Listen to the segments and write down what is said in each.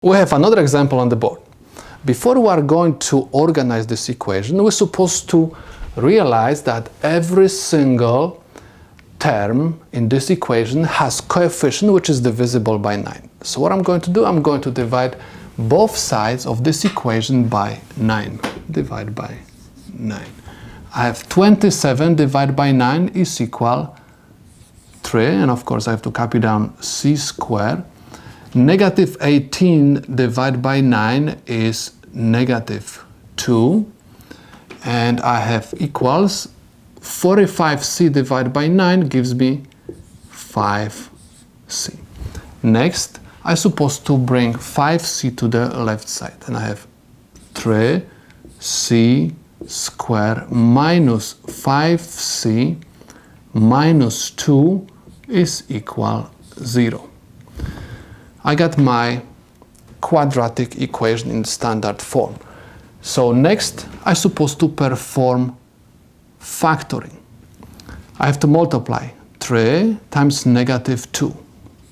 We have another example on the board. Before we are going to organize this equation, we're supposed to realize that every single term in this equation has coefficient which is divisible by 9. So what I'm going to do, I'm going to divide both sides of this equation by 9. Divide by 9. I have 27 divided by 9 is equal 3, and of course I have to copy down c squared. Negative 18 divided by 9 is negative 2, and I have equals 45c divided by 9 gives me 5c. Next, I'm supposed to bring 5c to the left side, and I have 3c squared minus 5c minus 2 is equal 0. I got my quadratic equation in standard form. So next, I'm supposed to perform factoring. I have to multiply 3 times negative 2.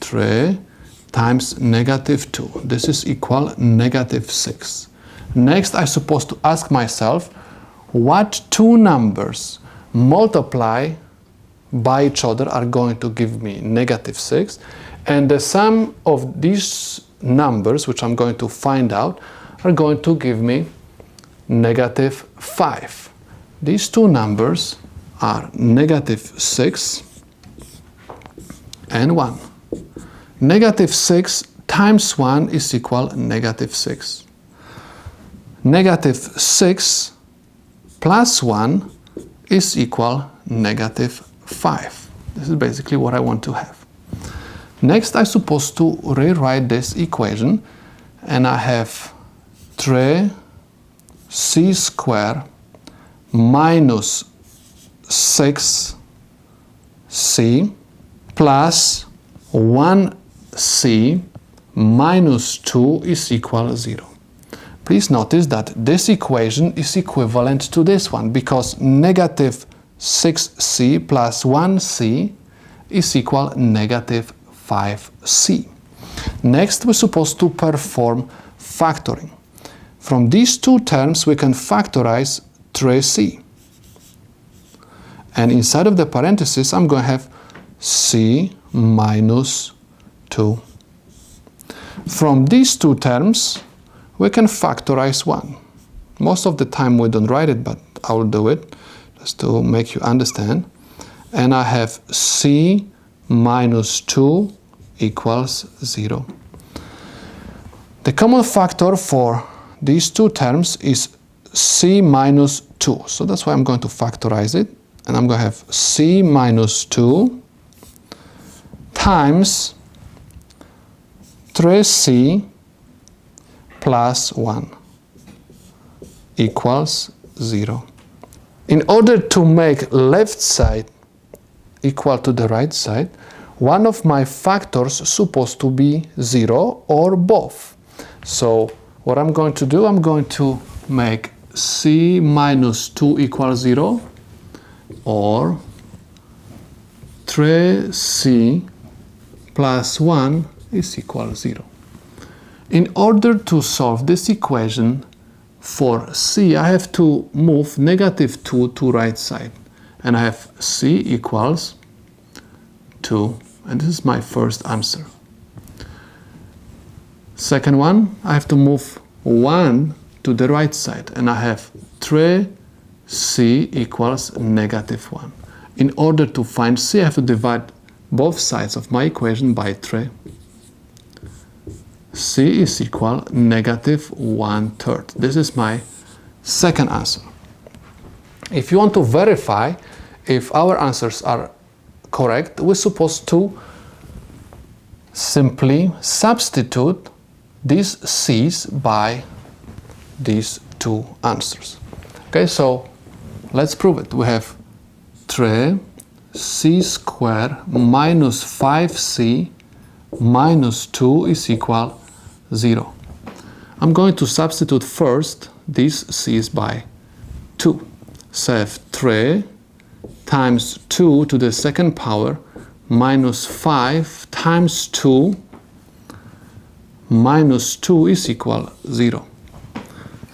3 times negative 2. This is equal negative 6. Next, I'm supposed to ask myself, what two numbers multiply by each other are going to give me negative 6, and the sum of these numbers, which I'm going to find out, are going to give me negative 5. These two numbers are negative 6 and 1. Negative 6 times 1 is equal negative 6. Negative 6 plus 1 is equal negative 5. This is basically what I want to have. Next, I'm supposed to rewrite this equation, and I have 3c squared minus 6c plus 1c minus 2 is equal 0. Please notice that this equation is equivalent to this one, because negative 6c plus 1c is equal negative 5c. Next, we're supposed to perform factoring. From these two terms, we can factorize 3c. And inside of the parentheses, I'm going to have c minus 2. From these two terms, we can factorize 1. Most of the time we don't write it, but I will do it just to make you understand. And I have c minus 2 equals 0. The common factor for these two terms is c minus 2. So that's why I'm going to factorize it. And I'm going to have c minus 2 times 3c plus 1 equals 0. In order to make left side equal to the right side, one of my factors is supposed to be 0 or both. So what I'm going to do, I'm going to make c minus 2 equals 0, or 3c plus 1 is equal 0. In order to solve this equation for c, I have to move negative 2 to right side. And I have c equals 2. And this is my first answer. Second one, I have to move 1 to the right side. And I have 3c equals negative 1. In order to find c, I have to divide both sides of my equation by 3. c is equal negative 1/3. This is my second answer. If you want to verify if our answers are correct, we're supposed to simply substitute these c's by these two answers. Okay, so let's prove it. We have 3c squared minus 5c minus 2 is equal 0. I'm going to substitute first these c's by 2. So I have 3 times 2 to the second power minus 5 times 2 minus 2 is equal 0.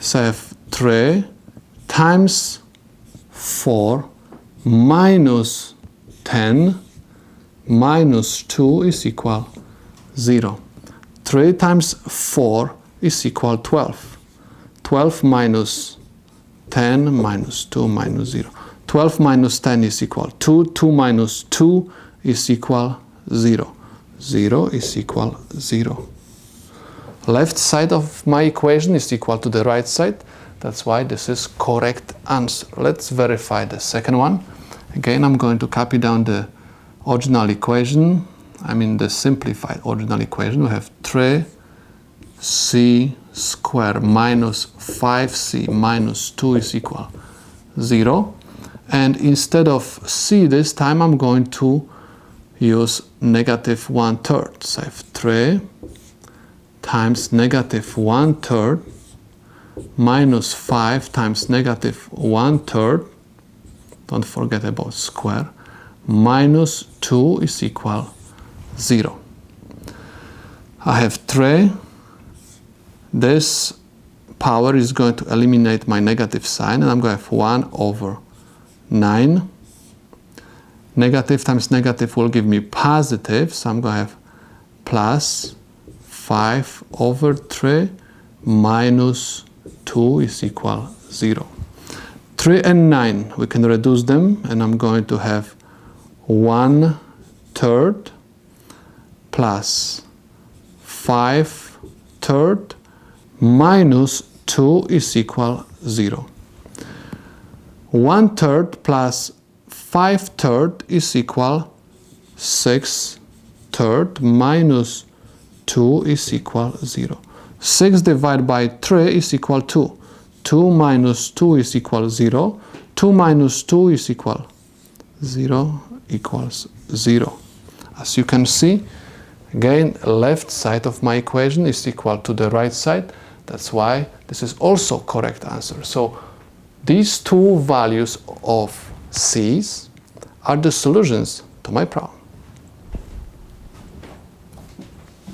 So I have 3 times 4 minus 10 minus 2 is equal 0. 3 times 4 is equal 12. 12 minus 10 minus 2 minus 0. 12 minus 10 is equal 2. 2 minus 2 is equal 0. 0 is equal 0. Left side of my equation is equal to the right side. That's why this is correct answer. Let's verify the second one. Again, I'm going to copy down the original equation. I mean the simplified original equation. We have 3c squared minus 5c minus 2 is equal 0. And instead of c this time, I'm going to use negative 1/3. So I have 3 times negative 1/3 minus 5 times negative 1/3, don't forget about square, minus 2 is equal 0. I have 3. This power is going to eliminate my negative sign, and I'm going to have 1 over 9. Negative times negative will give me positive, so I'm going to have plus 5 over 3 minus 2 is equal 0. 3 and 9, we can reduce them, and I'm going to have 1/3 plus 5/3 minus 2 is equal 0. 1/3 plus 5/3 is equal 6/3 minus 2 is equal 0. 6 divided by 3 is equal 2. 2 minus 2 is equal 0. 2 minus 2 is equal 0 equals 0. As you can see, again, left side of my equation is equal to the right side. That's why this is also correct answer. So these two values of c's are the solutions to my problem.